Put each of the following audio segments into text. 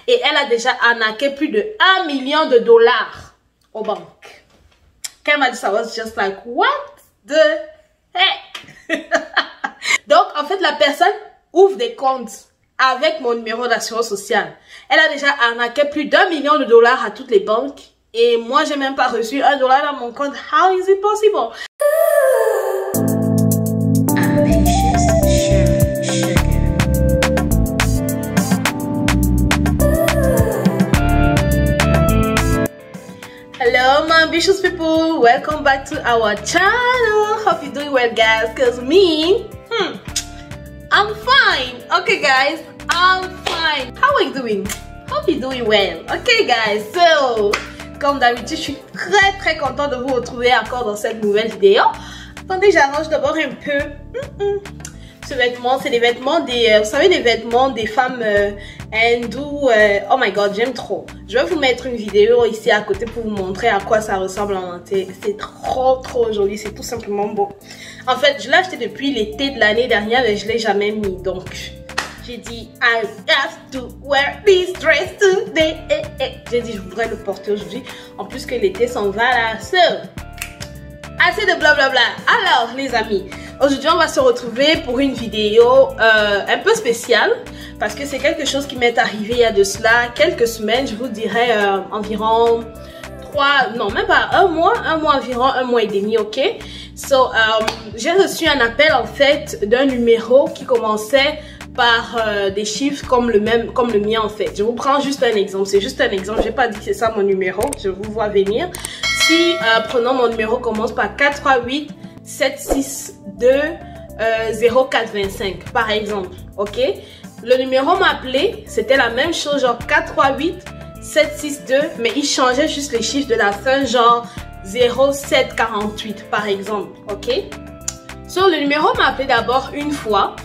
et elle a déjà arnaqué plus de 1 million de dollars aux banques. Quand elle m'a dit ça, I was just like, what the heck? Donc, en fait, la personne ouvre des comptes avec mon numéro d'assurance sociale. Elle a déjà arnaqué plus d'1 million de dollars à toutes les banques. Et moi, j'ai même pas reçu $1 dans mon compte. How is it possible? Hello my ambitious people, welcome back to our channel. Hope you're doing well guys, cause me, I'm fine. Okay guys, I'm fine. How are you doing? Hope you're doing well. Okay guys, so comme d'habitude, je suis très contente de vous retrouver encore dans cette nouvelle vidéo. Attendez, j'arrange d'abord un peu. Ce vêtement, c'est des vêtements des, vous savez, des vêtements des femmes hindoues. Oh my god, j'aime trop. Je vais vous mettre une vidéo ici à côté pour vous montrer à quoi ça ressemble en entier. C'est trop joli, c'est tout simplement beau. En fait, je l'ai acheté depuis l'été de l'année dernière et je l'ai jamais mis. Donc, j'ai dit, I have to wear this dress today. J'ai dit, je voudrais le porter aujourd'hui. En plus que l'été s'en va là. So, assez de blablabla. Alors, les amis, aujourd'hui, on va se retrouver pour une vidéo un peu spéciale parce que c'est quelque chose qui m'est arrivé il y a de cela quelques semaines, je vous dirais environ 3, non même pas un mois environ, 1 mois et demi, ok? So, j'ai reçu un appel en fait d'un numéro qui commençait par des chiffres comme le mien en fait. Je vous prends juste un exemple, c'est juste un exemple, j'ai pas dit que c'est ça mon numéro, je vous vois venir. Si, prenons mon numéro commence par 438 762 0425 par exemple, ok? Le numéro m'a appelé, c'était la même chose, genre 438 762, mais il changeait juste les chiffres de la fin, genre 0748 par exemple, ok? So, le numéro m'a appelé d'abord une fois,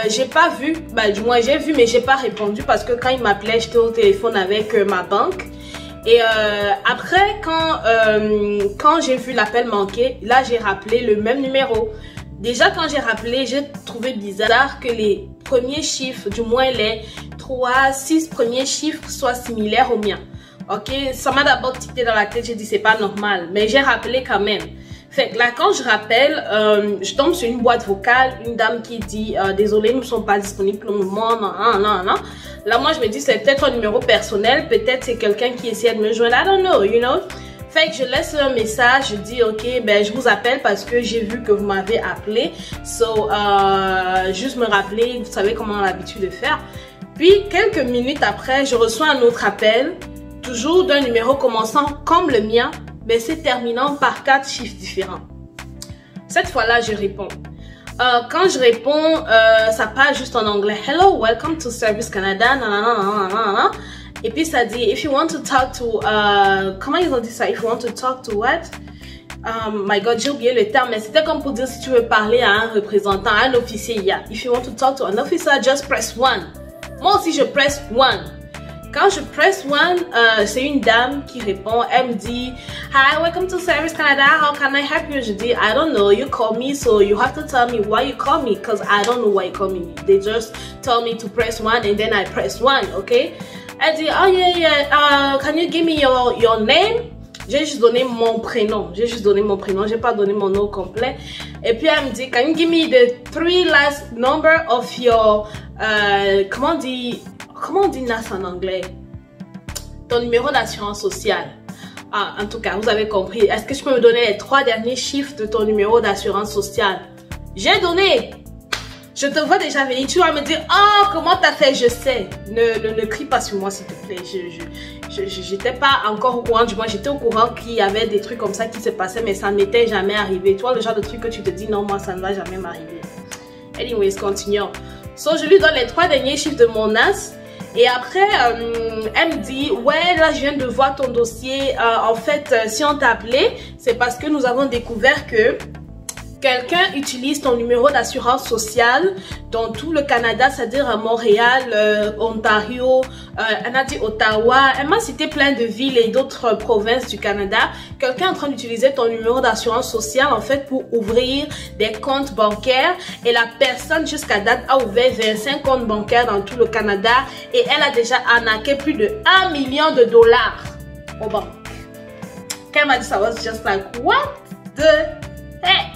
j'ai pas vu, bah du moins j'ai vu mais j'ai pas répondu parce que quand il m'appelait, j'étais au téléphone avec ma banque. Et après, quand j'ai vu l'appel manquer, là j'ai rappelé le même numéro. Déjà quand j'ai rappelé, j'ai trouvé bizarre que les premiers chiffres, du moins les 6 premiers chiffres soient similaires aux miens. Ok, ça m'a d'abord tiqué dans la tête, j'ai dit c'est pas normal, mais j'ai rappelé quand même. Fait que là quand je rappelle, je tombe sur une boîte vocale, une dame qui dit désolé, nous ne sommes pas disponibles pour le moment, non. Là moi je me dis c'est peut-être un numéro personnel, peut-être c'est quelqu'un qui essaie de me joindre, I don't know, you know. Fait que je laisse un message, je dis ok, ben je vous appelle parce que j'ai vu que vous m'avez appelé. So, juste me rappeler, vous savez comment on a l'habitude de faire. Puis quelques minutes après, je reçois un autre appel, toujours d'un numéro commençant comme le mien, mais c'est terminant par 4 chiffres différents. Cette fois-là, je réponds. Quand je réponds, ça parle juste en anglais. Hello, welcome to Service Canada, nanana. Et puis ça dit, if you want to talk to, comment ils ont dit ça? If you want to talk to what? My God, j'ai oublié le terme, mais c'était comme pour dire si tu veux parler à un représentant, à un officier, yeah. If you want to talk to an officer, just press 1. Moi aussi, je press 1. Quand je press 1, c'est une dame qui répond, elle me dit, hi, welcome to Service Canada, how can I help you? Je dis, I don't know, you call me, so you have to tell me why you call me, because I don't know why you call me. They just told me to press 1 and then I press 1, okay? Elle dit, oh yeah, can you give me your name? J'ai juste donné mon prénom, j'ai pas donné mon nom complet. Et puis elle me dit, can you give me the 3 last number of your, comment on dit NAS en anglais? Ton numéro d'assurance sociale. Ah, en tout cas, vous avez compris. Est-ce que tu peux me donner les 3 derniers chiffres de ton numéro d'assurance sociale? J'ai donné. Je te vois déjà venir. Tu vas me dire, oh, comment t'as fait? Je sais. Ne crie pas sur moi, s'il te plaît. J'étais pas encore au courant. Du moins, j'étais au courant qu'il y avait des trucs comme ça qui se passaient, mais ça n'était jamais arrivé. Tu vois, le genre de truc que tu te dis, non, moi, ça ne va jamais m'arriver. Anyways, continuons. So, je lui donne les 3 derniers chiffres de mon NAS. Et après, elle me dit, ouais, là, je viens de voir ton dossier. En fait, si on t'a appelé, c'est parce que nous avons découvert que quelqu'un utilise ton numéro d'assurance sociale dans tout le Canada, c'est-à-dire à Montréal, Ontario, elle a dit Ottawa, elle m'a cité plein de villes et d'autres provinces du Canada. Quelqu'un est en train d'utiliser ton numéro d'assurance sociale en fait pour ouvrir des comptes bancaires et la personne jusqu'à date a ouvert 25 comptes bancaires dans tout le Canada et elle a déjà arnaqué plus de 1 million de dollars aux banques. Quand elle m'a dit ça, was just like, what the heck?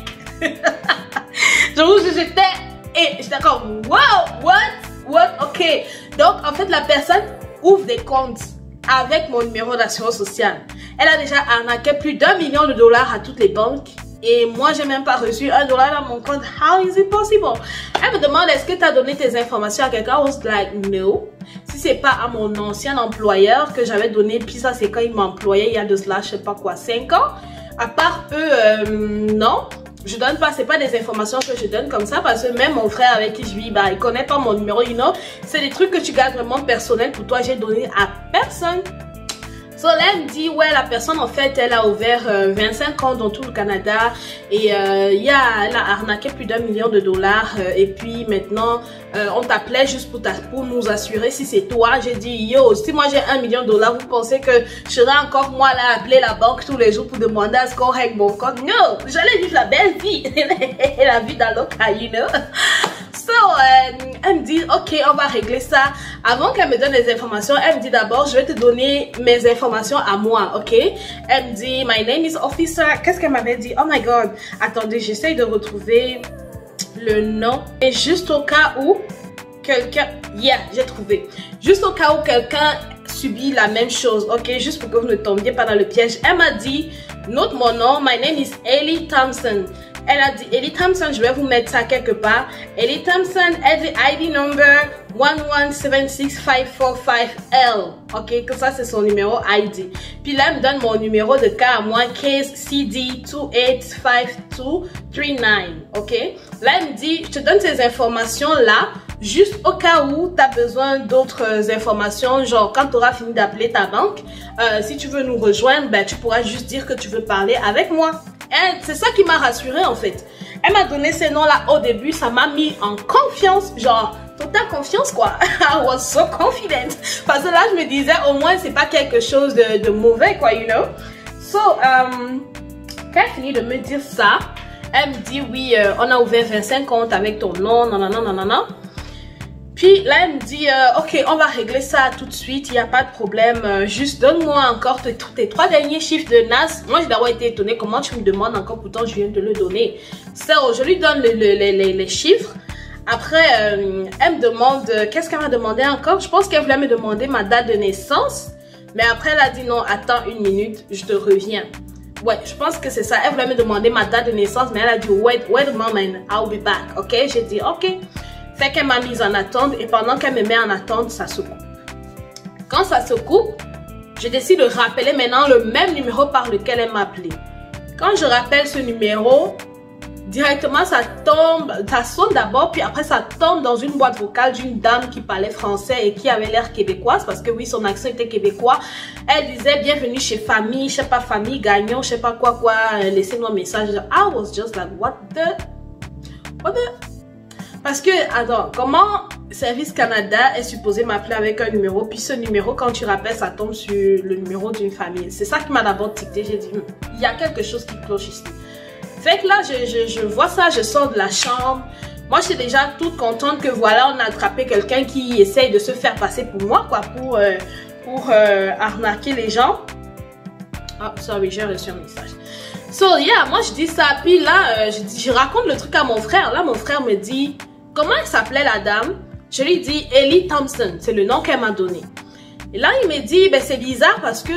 Je vous dis, j'étais comme wow, what, ok. Donc en fait la personne ouvre des comptes avec mon numéro d'assurance sociale. Elle a déjà arnaqué plus d'1 million de dollars à toutes les banques et moi j'ai même pas reçu $1 dans mon compte. How is it possible? Elle me demande est-ce que tu as donné tes informations à quelqu'un? I was like no. Si c'est pas à mon ancien employeur que j'avais donné, puis ça c'est quand il m'employait il y a de cela je sais pas quoi 5 ans. À part eux, non. Je donne pas, c'est pas des informations que je donne comme ça parce que même mon frère avec qui je vis, bah il connaît pas mon numéro, you know. C'est des trucs que tu gardes vraiment personnels pour toi, j'ai donné à personne. So là, elle me dit, ouais, la personne en fait, elle a ouvert 25 comptes dans tout le Canada et elle a arnaqué plus d'1 million de dollars et puis maintenant, on t'appelait juste pour nous assurer si c'est toi. J'ai dit, yo, si moi j'ai 1 million de dollars, vous pensez que je serai encore moi là à appeler la banque tous les jours pour demander à ce qu'on règle mon compte? Non, j'allais vivre la belle vie, la vie d'Aloca, you know. So, elle me dit, ok, on va régler ça. Avant qu'elle me donne les informations, elle me dit d'abord, je vais te donner mes informations à moi, ok? Elle me dit, my name is Officer. Qu'est-ce qu'elle m'avait dit? Oh my God. Attendez, j'essaye de retrouver le nom. Et juste au cas où quelqu'un... Yeah, j'ai trouvé. Juste au cas où quelqu'un subit la même chose, ok? Juste pour que vous ne tombiez pas dans le piège. Elle m'a dit, note mon nom, my name is Ellie Thompson. Elle a dit, Ellie Thompson, je vais vous mettre ça quelque part. Ellie Thompson, elle dit ID number 1176545L. Ok, que ça c'est son numéro ID. Puis là, elle me donne mon numéro de cas à moi, case CD285239. Ok, là, elle me dit, je te donne ces informations-là, juste au cas où tu as besoin d'autres informations, genre quand tu auras fini d'appeler ta banque, si tu veux nous rejoindre, ben, tu pourras juste dire que tu veux parler avec moi. C'est ça qui m'a rassurée en fait. Elle m'a donné ces noms-là au début, ça m'a mis en confiance, genre totale confiance quoi. I was so confident. Parce que là je me disais au moins c'est pas quelque chose de mauvais quoi, you know. So, quand elle finit de me dire ça, elle me dit oui, on a ouvert 25 comptes avec ton nom, non. Puis là, elle me dit, ok, on va régler ça tout de suite, il n'y a pas de problème. Juste donne-moi encore tes 3 derniers chiffres de NAS. Moi, j'ai d'abord été étonnée, comment tu me demandes encore, pourtant je viens de le donner. So, je lui donne les chiffres. Après, elle me demande, qu'est-ce qu'elle m'a demandé encore? Je pense qu'elle voulait me demander ma date de naissance. Mais après, elle a dit non, attends une minute, je te reviens. Ouais, je pense que c'est ça. Elle voulait me demander ma date de naissance, mais elle a dit, wait a moment, I'll be back. Ok, j'ai dit, ok. Fait qu'elle m'a mise en attente et pendant qu'elle me met en attente, ça se coupe. Quand ça se coupe, je décide de rappeler maintenant le même numéro par lequel elle m'a appelé. Quand je rappelle ce numéro, directement ça tombe, ça sonne d'abord puis après ça tombe dans une boîte vocale d'une dame qui parlait français et qui avait l'air québécoise parce que oui, son accent était québécois. Elle disait bienvenue chez Famille, je sais pas Famille Gagnon, je sais pas quoi, laissez-moi un message. I was just like what the... Parce que, attends, comment Service Canada est supposé m'appeler avec un numéro, puis ce numéro, quand tu rappelles, ça tombe sur le numéro d'une famille. C'est ça qui m'a d'abord ticté. J'ai dit, il y a quelque chose qui cloche ici. Fait que là, je vois ça, je sors de la chambre. Moi, je suis déjà toute contente que voilà, on a attrapé quelqu'un qui essaye de se faire passer pour moi, quoi, pour arnaquer les gens. Ah, sorry, j'ai reçu un message. So, yeah, moi, je dis ça, puis là, je raconte le truc à mon frère. Là, mon frère me dit... Comment elle s'appelait la dame? Je lui dis Ellie Thompson, c'est le nom qu'elle m'a donné. Et là, il me dit, ben c'est bizarre parce que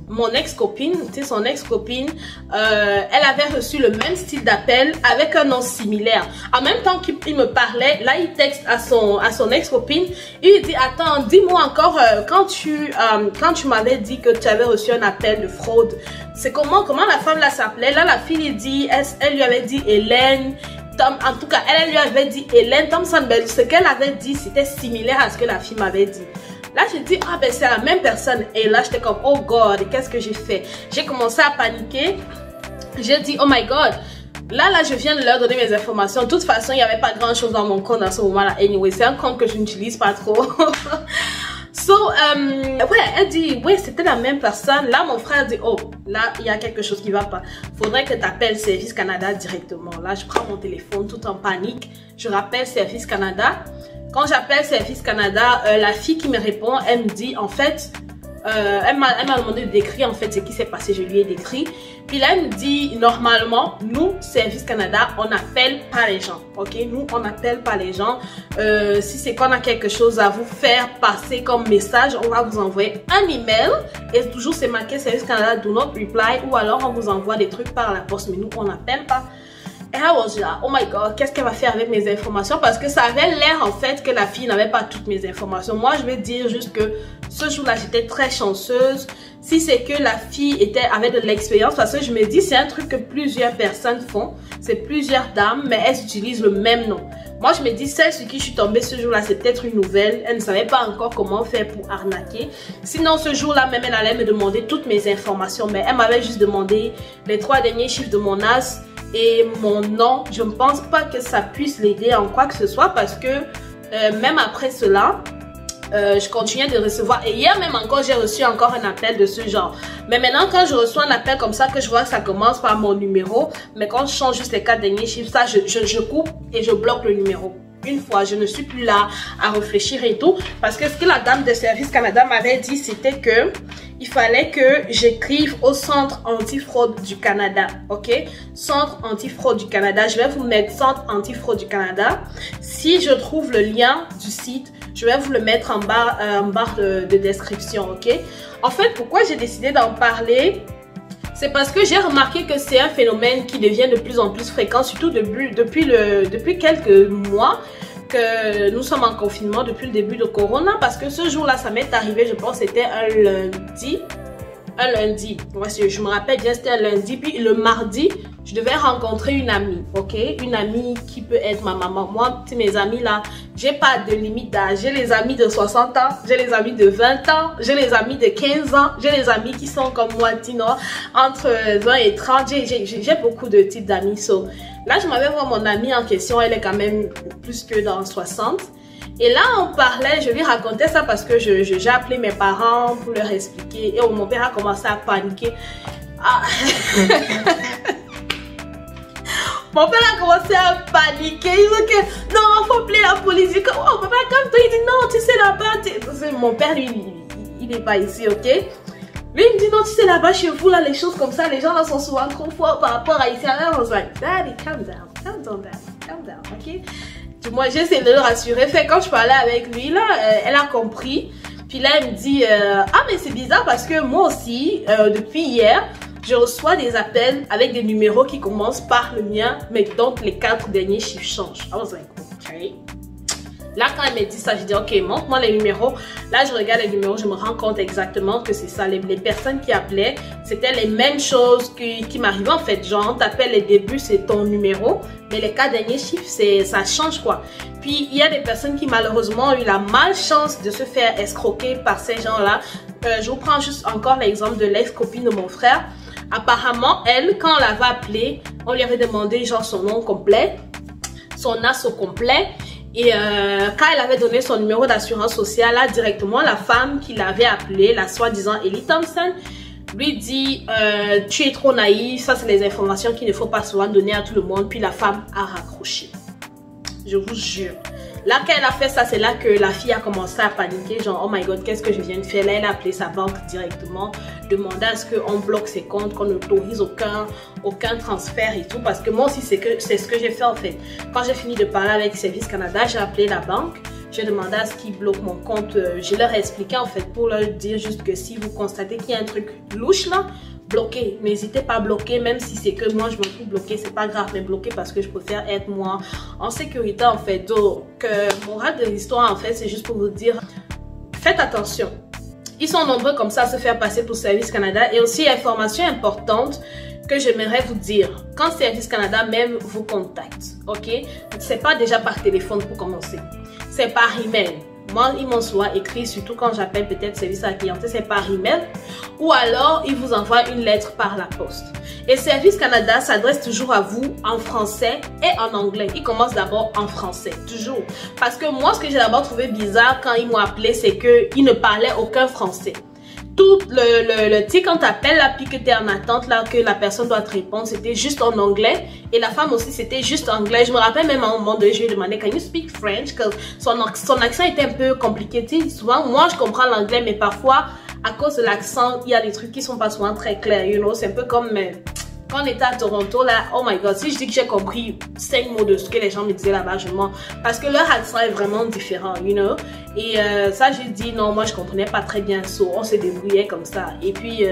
mon ex-copine, tu sais, son ex-copine, elle avait reçu le même style d'appel avec un nom similaire. En même temps qu'il me parlait, là, il texte à son ex-copine. Il lui dit, attends, dis-moi encore, quand tu m'avais dit que tu avais reçu un appel de fraude, c'est comment la femme là s'appelait? Là, la fille, elle lui avait dit Hélène. En tout cas, elle lui avait dit Hélène Thompson. Ben, ce qu'elle avait dit, c'était similaire à ce que la fille m'avait dit. Là, j'ai dit, ah ben c'est la même personne. Et là, j'étais comme, oh God, qu'est-ce que j'ai fait? J'ai commencé à paniquer. J'ai dit, oh my God, Là, je viens de leur donner mes informations. De toute façon, il n'y avait pas grand chose dans mon compte à ce moment-là. Anyway, c'est un compte que je n'utilise pas trop. Ouais, elle dit, ouais, c'était la même personne. Là, mon frère dit, oh, là, il y a quelque chose qui va pas. Faudrait que tu appelles Service Canada directement. Là, je prends mon téléphone tout en panique. Je rappelle Service Canada. Quand j'appelle Service Canada, la fille qui me répond, elle me dit, en fait, elle m'a demandé de décrire en fait ce qui s'est passé. Je lui ai décrit. Puis là, elle me dit, normalement, nous, Service Canada, on n'appelle pas les gens. Ok, nous, on n'appelle pas les gens. Si c'est qu'on a quelque chose à vous faire passer comme message, on va vous envoyer un email. Et toujours, c'est marqué Service Canada, do not reply. Ou alors, on vous envoie des trucs par la poste. Mais nous, on n'appelle pas. Et I was là, oh my god, qu'est-ce qu'elle va faire avec mes informations? Parce que ça avait l'air en fait que la fille n'avait pas toutes mes informations. Moi, je vais dire juste que ce jour-là, j'étais très chanceuse. Si c'est que la fille avait de l'expérience, parce que je me dis, c'est un truc que plusieurs personnes font. C'est plusieurs dames, mais elles utilisent le même nom. Moi, je me dis, celle sur qui je suis tombée ce jour-là, c'est peut-être une nouvelle. Elle ne savait pas encore comment faire pour arnaquer. Sinon, ce jour-là, même, elle allait me demander toutes mes informations. Mais elle m'avait juste demandé les 3 derniers chiffres de mon as et mon nom. Je ne pense pas que ça puisse l'aider en quoi que ce soit parce que même après cela, je continuais de recevoir. Et hier même encore, j'ai reçu encore un appel de ce genre. Mais maintenant, quand je reçois un appel comme ça, que je vois que ça commence par mon numéro, mais quand je change juste les 4 derniers chiffres, ça, je coupe et je bloque le numéro. Une fois, je ne suis plus là à réfléchir et tout. Parce que ce que la dame de Service Canada m'avait dit, c'était que il fallait que j'écrive au Centre antifraude du Canada. Ok? Centre antifraude du Canada. Je vais vous mettre Centre antifraude du Canada. Si je trouve le lien du site, je vais vous le mettre en barre de description. Ok? En fait, pourquoi j'ai décidé d'en parler? C'est parce que j'ai remarqué que c'est un phénomène qui devient de plus en plus fréquent, surtout depuis quelques mois que nous sommes en confinement, depuis le début de Corona. Parce que ce jour-là, ça m'est arrivé, je pense que c'était un lundi. Ouais, je me rappelle bien, c'était un lundi. Puis le mardi, je devais rencontrer une amie, ok? Une amie qui peut être ma maman. Moi, mes amis là, j'ai pas de limite d'âge. J'ai les amis de 60 ans, j'ai les amis de 20 ans, j'ai les amis de 15 ans, j'ai les amis qui sont comme moi, entre 20 et 30. J'ai beaucoup de types d'amis. So, là, je m'avais vu mon amie en question, elle est quand même plus que dans 60. Et là, on parlait, je lui racontais ça parce que j'ai appelé mes parents pour leur expliquer. Et mon père a commencé à paniquer. Ah. Mon père a commencé à paniquer. Il dit que non, il faut appeler la police. Il dit, oh, papa, comme toi, il dit non, tu sais là-bas. Mon père, lui, il n'est pas ici, ok? Lui, il me dit non, tu sais là-bas chez vous, là, les choses comme ça, les gens là sont souvent trop forts par rapport à ici. I was like, Daddy, calm down, ok? Moi, j'ai essayé de le rassurer. Fait quand je parlais avec lui, là, elle a compris. Puis là, elle me dit, ah, mais c'est bizarre parce que moi aussi, depuis hier, je reçois des appels avec des numéros qui commencent par le mien, mais donc les 4 derniers chiffres changent. I was like, ok. Là, quand elle m'a dit ça, j'ai dit, ok, montre-moi les numéros. Là, je regarde les numéros, je me rends compte exactement que c'est ça. Les personnes qui appelaient, c'était les mêmes choses qui m'arrivaient en fait. Genre, on t'appelle les débuts, c'est ton numéro, mais les 4 derniers chiffres, ça change quoi. Puis, il y a des personnes qui malheureusement ont eu la malchance de se faire escroquer par ces gens-là. Je vous prends juste encore l'exemple de l'ex-copine de mon frère. Apparemment, elle, quand on l'avait appelée, on lui avait demandé genre son nom complet, son as au complet. Et quand elle avait donné son numéro d'assurance sociale, là, directement, la femme qui l'avait appelée, la soi-disant Ellie Thompson, lui dit tu es trop naïf, ça c'est les informations qu'il ne faut pas souvent donner à tout le monde. Puis la femme a raccroché. Je vous jure. Là, quand elle a fait ça, c'est là que la fille a commencé à paniquer. Genre, oh my god, qu'est-ce que je viens de faire? Là, elle a appelé sa banque directement, demandé à ce qu'on bloque ses comptes, qu'on n'autorise aucun transfert et tout. Parce que moi aussi, c'est ce que j'ai fait en fait. Quand j'ai fini de parler avec Service Canada, j'ai appelé la banque. J'ai demandé à ce qu'ils bloquent mon compte. Je leur ai expliqué en fait pour leur dire juste que si vous constatez qu'il y a un truc louche là, bloquer. N'hésitez pas à bloquer, même si c'est que moi je me trouve bloqué, c'est pas grave, mais bloquer parce que je préfère être moi en sécurité en fait. Donc, morale de l'histoire en fait, c'est juste pour vous dire, faites attention. Ils sont nombreux comme ça à se faire passer pour Service Canada. Et aussi, information importante que j'aimerais vous dire. Quand Service Canada même vous contacte, ok? C'est pas déjà par téléphone pour commencer. C'est par email. Moi, ils m'ont souvent écrit, surtout quand j'appelle peut-être service à la clientèle, c'est par email. Ou alors, ils vous envoient une lettre par la poste. Et Service Canada s'adresse toujours à vous en français et en anglais. Il commence d'abord en français, toujours. Parce que moi, ce que j'ai d'abord trouvé bizarre quand ils m'ont appelé, c'est qu'ils ne parlaient aucun français. Tout tu sais, quand tu appelles là, puis que tu es en attente, là, que la personne doit te répondre, c'était juste en anglais. Et la femme aussi, c'était juste anglais. Je me rappelle même à un moment donné, je lui ai demandé, can you speak French? Parce que son accent était un peu compliqué. Tu sais, souvent, moi, je comprends l'anglais, mais parfois, à cause de l'accent, il y a des trucs qui sont pas souvent très clairs, you know. C'est un peu comme quand on était à Toronto, là, oh my god, si je dis que j'ai compris 5 mots de ce que les gens me disaient là-bas, je mens. Parce que leur accent est vraiment différent, you know. Et ça, j'ai dit, non, moi, je comprenais pas très bien ça. On se débrouillait comme ça. Et puis,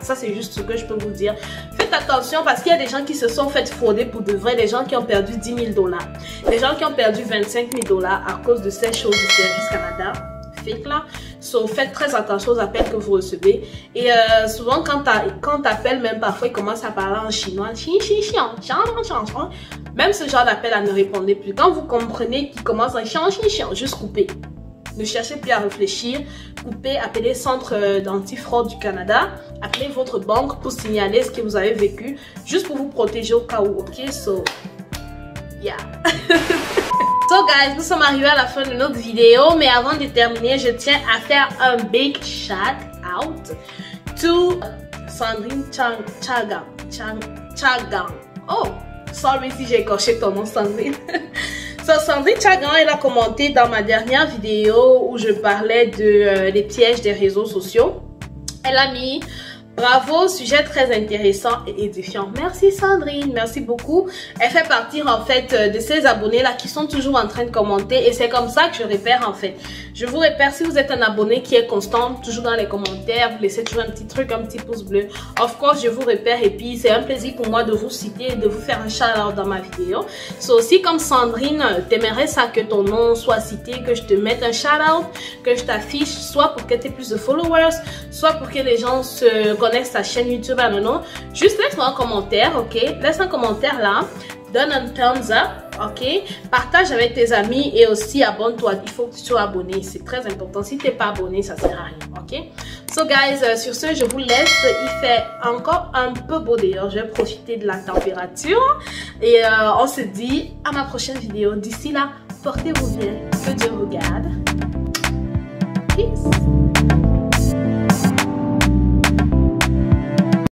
ça, c'est juste ce que je peux vous dire. Faites attention parce qu'il y a des gens qui se sont fait frauder pour de vrai. Des gens qui ont perdu 10 000 $. Des gens qui ont perdu 25 000 $ à cause de ces choses du Service Canada. Là. So, faites très attention aux appels que vous recevez. Et souvent, quand tu appelles, même parfois, ils commencent à parler en chinois. Même ce genre d'appel, ne répondez plus. Quand vous comprenez qu'ils commencent en juste coupez. Ne cherchez plus à réfléchir. Coupez, appelez Centre d'antifraude du Canada. Appelez votre banque pour signaler ce que vous avez vécu. Juste pour vous protéger au cas où. Ok, so, yeah. So guys, nous sommes arrivés à la fin de notre vidéo, mais avant de terminer, je tiens à faire un big shout out to Sandrine Chagang. Oh, sorry si j'ai écorché ton nom, Sandrine. So, Sandrine Chagang, elle a commenté dans ma dernière vidéo où je parlais des pièges des réseaux sociaux. Elle a mis: bravo, sujet très intéressant et édifiant. Merci Sandrine, merci beaucoup. Elle fait partie en fait de ces abonnés là qui sont toujours en train de commenter et c'est comme ça que je repère en fait. Je vous repère si vous êtes un abonné qui est constant, toujours dans les commentaires, vous laissez toujours un petit truc, un petit pouce bleu. Of course, je vous repère et puis c'est un plaisir pour moi de vous citer et de vous faire un shout-out dans ma vidéo. So aussi comme Sandrine, t'aimerais ça que ton nom soit cité, que je te mette un shout-out, que je t'affiche, soit pour que tu aies plus de followers, soit pour que les gens se connaissent ta chaîne YouTube, non, juste laisse-moi un commentaire, ok? Laisse un commentaire là, donne un thumbs up, ok? Partage avec tes amis et aussi abonne-toi. Il faut que tu sois abonné, c'est très important. Si tu n'es pas abonné, ça sert à rien, ok? So guys, sur ce, je vous laisse. Il fait encore un peu beau d'ailleurs. Je vais profiter de la température et on se dit à ma prochaine vidéo. D'ici là, portez-vous bien, que Dieu vous garde.